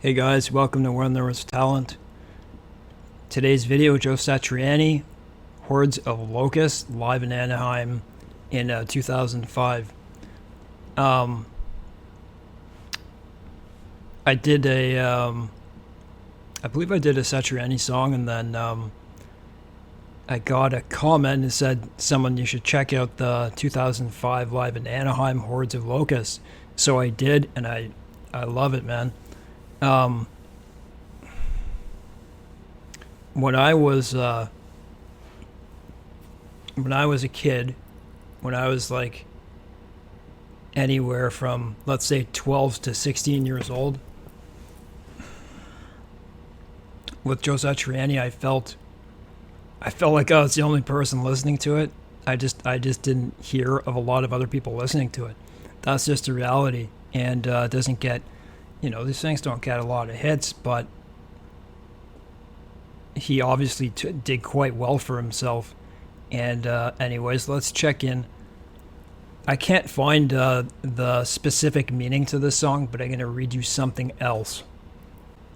Hey guys, welcome to When There Was Talent. Today's video, Joe Satriani, Hordes of Locusts, live in Anaheim in 2005. I did I believe I did a Satriani song, and then I got a comment that said, someone, you should check out the 2005 live in Anaheim, Hordes of Locusts. So I did, and I love it, man. When I was a kid, when I was like anywhere from, let's say, 12 to 16 years old, with Joe Satriani, I felt like I was the only person listening to it. I just didn't hear of a lot of other people listening to it. That's just the reality, and it doesn't get, these things don't get a lot of hits, but he obviously did quite well for himself. And anyways, let's check in. I can't find the specific meaning to this song, but I'm going to read you something else.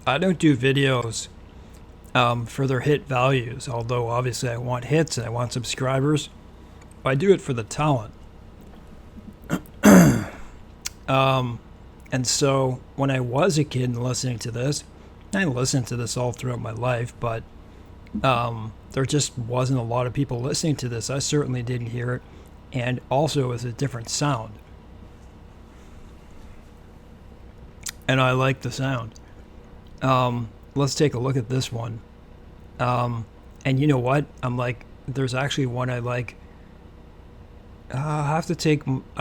I don't do videos for their hit values, although obviously I want hits and I want subscribers. I do it for the talent. And so when I was a kid and listening to this, I listened to this all throughout my life, but there just wasn't a lot of people listening to this. I certainly didn't hear it, and also it was a different sound. And I like the sound. Let's take a look at this one. And you know what? There's actually one I like. I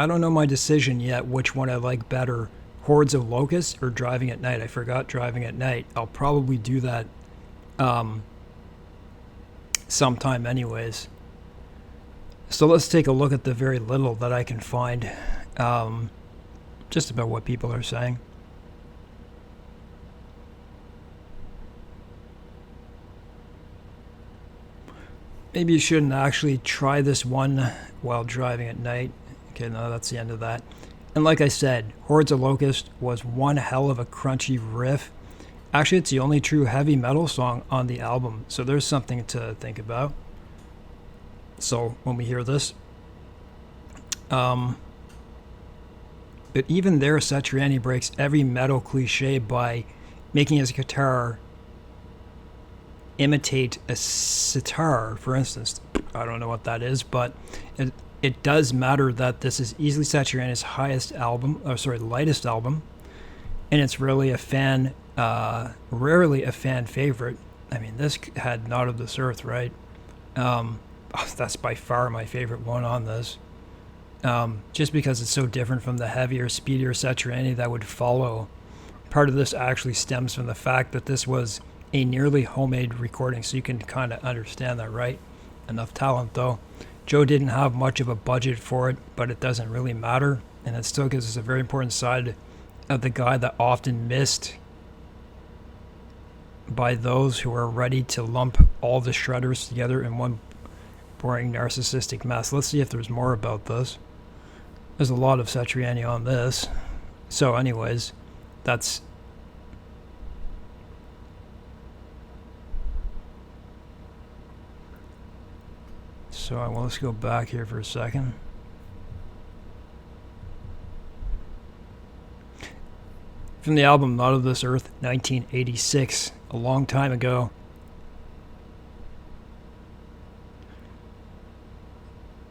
don't know my decision yet, which one I like better. Hordes of Locusts or Driving at Night. I forgot Driving at Night. I'll probably do that sometime anyways. So let's take a look at the very little that I can find just about what people are saying. Maybe you shouldn't actually try this one while driving at night. Okay, no, that's the end of that. And like I said, Hordes of Locusts was one hell of a crunchy riff. Actually, it's the only true heavy metal song on the album, so there's something to think about. So when we hear this, but even there, Satriani breaks every metal cliche by making his guitar imitate a sitar, for instance. I don't know what that is, but it does matter that this is easily Satriani's lightest album, and it's really rarely a fan favorite. I mean, this had Not of This Earth, right? That's by far my favorite one on this, just because it's so different from the heavier, speedier Satriani that would follow. Part of this actually stems from the fact that this was a nearly homemade recording, so you can kind of understand that, right? Enough talent, though. Joe didn't have much of a budget for it, but it doesn't really matter, and it still gives us a very important side of the guy that often missed by those who are ready to lump all the shredders together in one boring narcissistic mess. Let's see if there's more about this. There's a lot of Satriani on this. So anyways, that's... So let's go back here for a second. From the album Not of This Earth, 1986, a long time ago.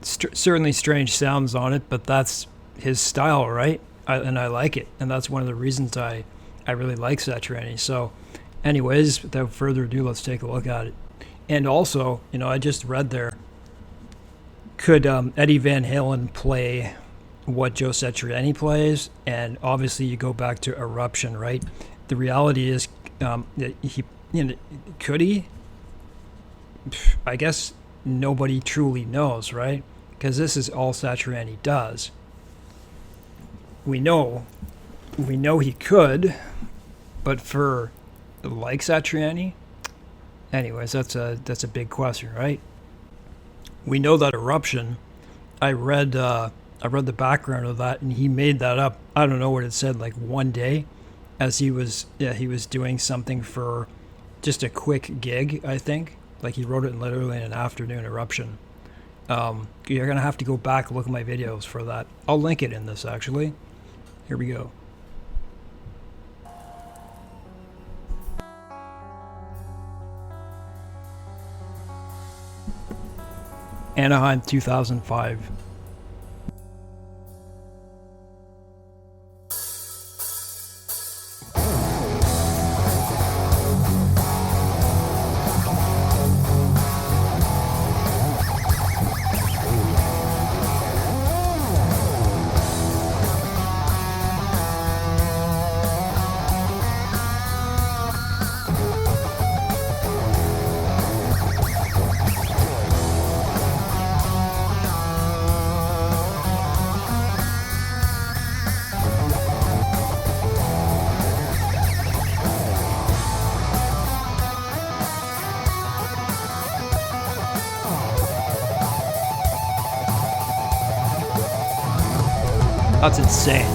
Certainly strange sounds on it, but that's his style, right? And I like it, and that's one of the reasons I really like Satriani. So anyways, without further ado, let's take a look at it. And also, I just read there, could Eddie Van Halen play what Joe Satriani plays? And obviously you go back to Eruption, right? The reality is, could he? I guess nobody truly knows, right? Because this is all Satriani does. We know he could, but for like Satriani, anyways, that's a big question, right? We know that Eruption, I read the background of that, and he made that up. I don't know what it said, like one day. as he was doing something for just a quick gig, I think. Like, he wrote it literally in an afternoon eruption. You're gonna have to go back and look at my videos for that. I'll link it in this, actually. Here we go. Anaheim 2005. That's insane.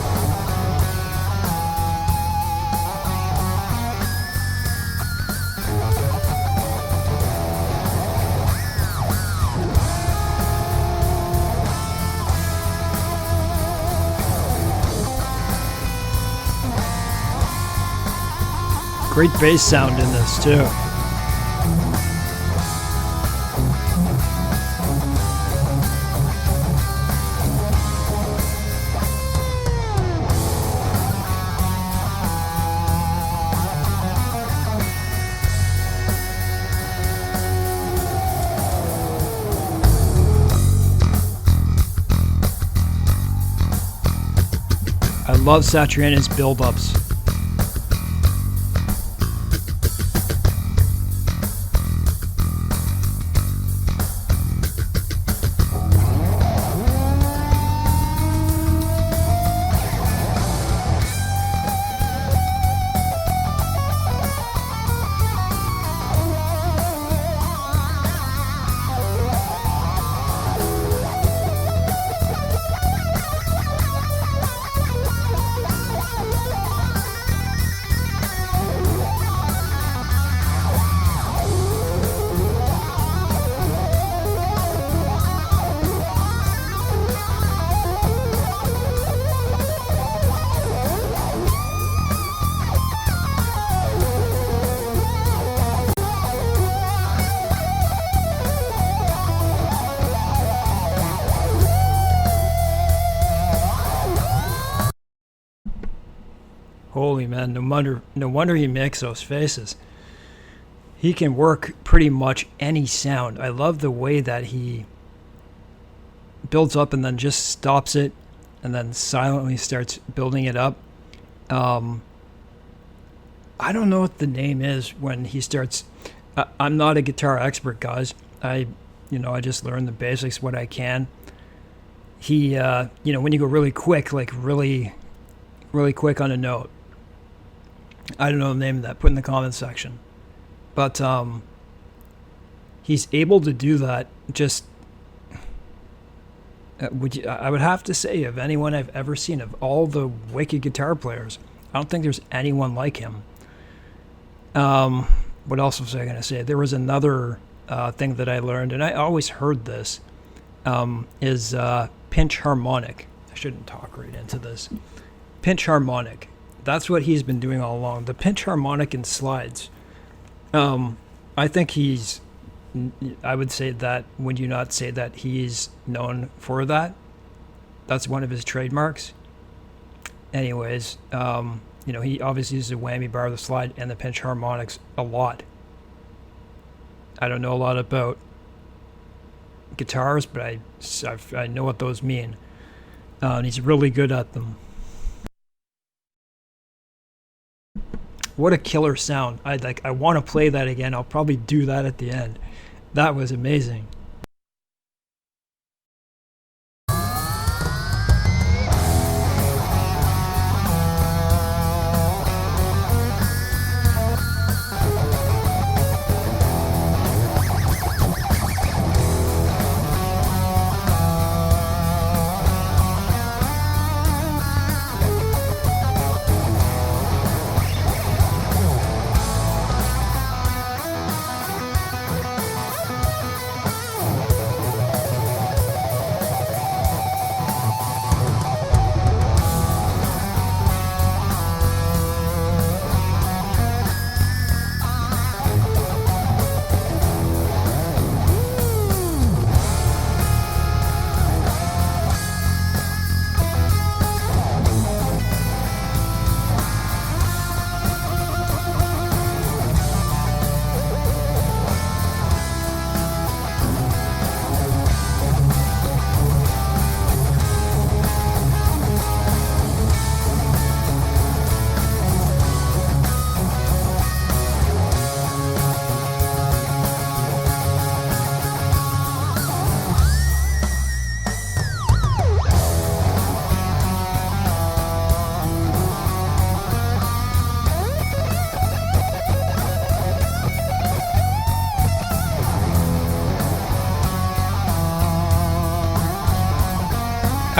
Great bass sound in this too. I love Satriani's build-ups. Holy man, no wonder he makes those faces. He can work pretty much any sound. I love the way that he builds up and then just stops it and then silently starts building it up. I don't know what the name is when he starts. I'm not a guitar expert, guys. I just learn the basics, what I can. He, when you go really quick, like really, really quick on a note. I don't know the name of that. Put in the comments section. But he's able to do that. Just I would have to say, of anyone I've ever seen, of all the wicked guitar players, I don't think there's anyone like him. What else was I going to say? There was another thing that I learned, and I always heard this, is pinch harmonic. I shouldn't talk right into this. Pinch harmonic. That's what he's been doing all along. The pinch harmonic and slides. I think I would say that, would you not say that he's known for that? That's one of his trademarks. Anyways, he obviously uses the whammy bar, the slide, and the pinch harmonics a lot. I don't know a lot about guitars, but I know what those mean. And he's really good at them. What a killer sound. I want to play that again. I'll probably do that at the end. That was amazing.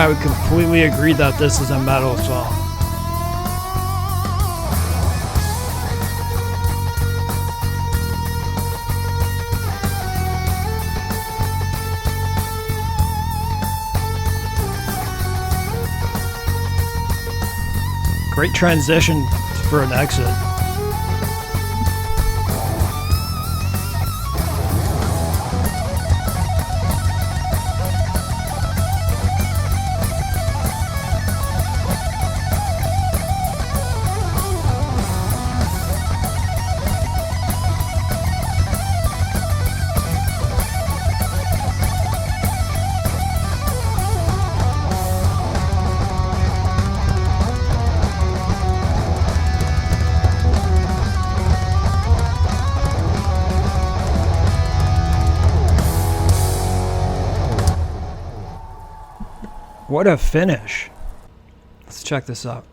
I would completely agree that this is a metal song. Great transition for an exit. What a finish. Let's check this out.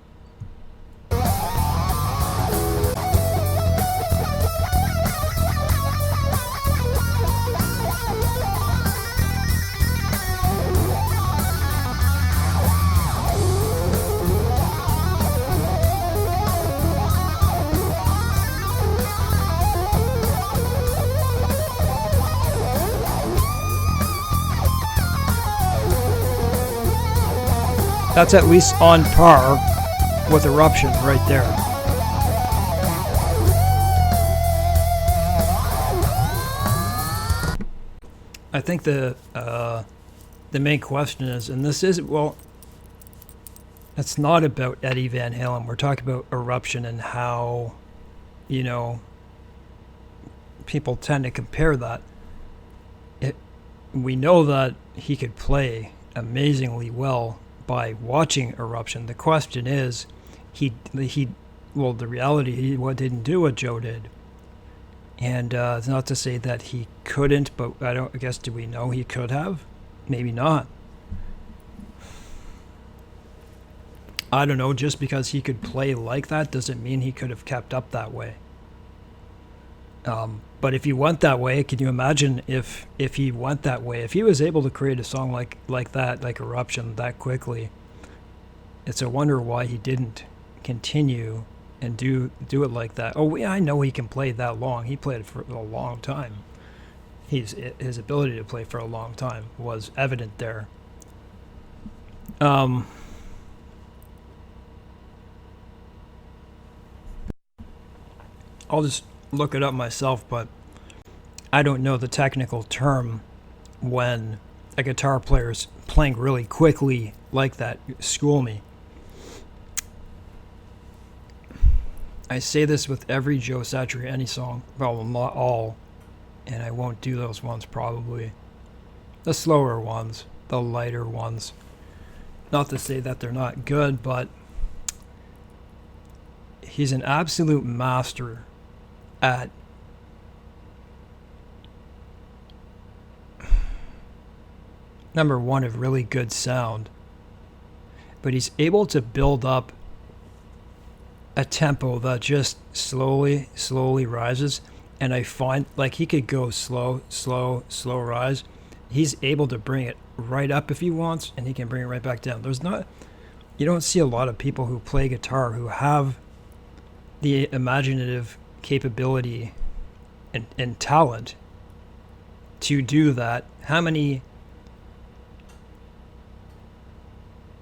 That's at least on par with Eruption right there. I think the main question is, and this is, well, it's not about Eddie Van Halen. We're talking about Eruption and how, you know, people tend to compare that. We know that he could play amazingly well by watching Eruption. The question is, well, the reality, he didn't do what Joe did. And it's not to say that he couldn't, but I guess, do we know he could have? Maybe not. I don't know, just because he could play like that doesn't mean he could have kept up that way. But if he went that way, can you imagine if he went that way? If he was able to create a song like that, like Eruption, that quickly, it's a wonder why he didn't continue and do it like that. Oh, yeah, I know he can play that long. He played for a long time. His ability to play for a long time was evident there. I'll just look it up myself, but I don't know the technical term when a guitar player's playing really quickly like that. School me. I say this with every Joe Satriani song, well, not all, and I won't do those ones probably. The slower ones, the lighter ones. Not to say that they're not good, but he's an absolute master at number one, of really good sound, but he's able to build up a tempo that just slowly rises. And I find, like, he could go slow rise. He's able to bring it right up if he wants, and he can bring it right back down. You don't see a lot of people who play guitar who have the imaginative capability and talent to do that. How many,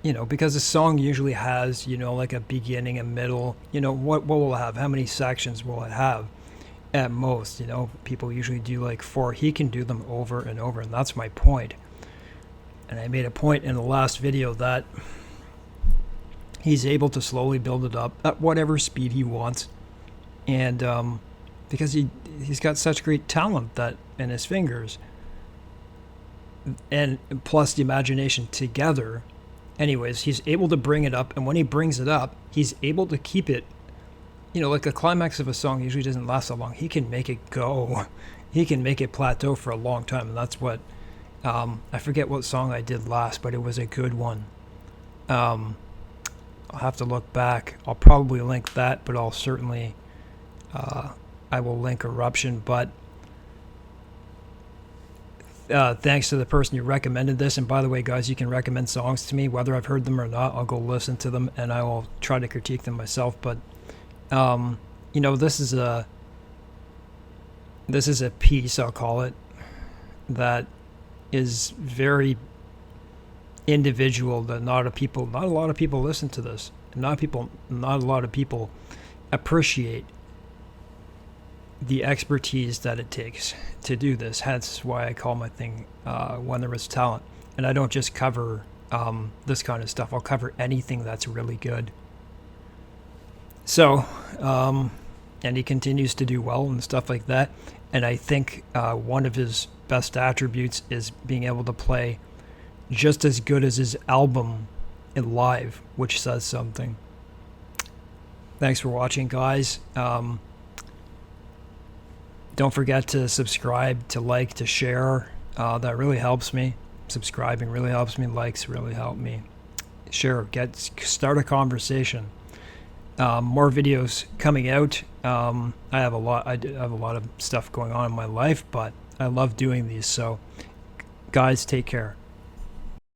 because a song usually has, like a beginning, a middle, what will it have? How many sections will it have at most? People usually do like 4. He can do them over and over, and that's my point. And I made a point in the last video that he's able to slowly build it up at whatever speed he wants. And because he's got such great talent that in his fingers, and plus the imagination together, anyways, he's able to bring it up. And when he brings it up, he's able to keep it, like the climax of a song usually doesn't last that long. He can make it go. He can make it plateau for a long time. And that's what, I forget what song I did last, but it was a good one. I'll have to look back. I'll probably link that, but I'll certainly, I will link Eruption. But thanks to the person who recommended this. And by the way, guys, you can recommend songs to me, whether I've heard them or not. I'll go listen to them and I will try to critique them myself. But this is a piece, I'll call it, that is very individual. That not a lot of people listen to this. Not a lot of people appreciate the expertise that it takes to do this. Hence why I call my thing When There Is Talent. And I don't just cover this kind of stuff. I'll cover anything that's really good. So, and he continues to do well and stuff like that. And I think one of his best attributes is being able to play just as good as his album in live, which says something. Thanks for watching, guys. Don't forget to subscribe, to like, to share. That really helps me. Subscribing really helps me. Likes really help me. Share. Start a conversation. More videos coming out. I have a lot of stuff going on in my life, but I love doing these. So, guys, take care.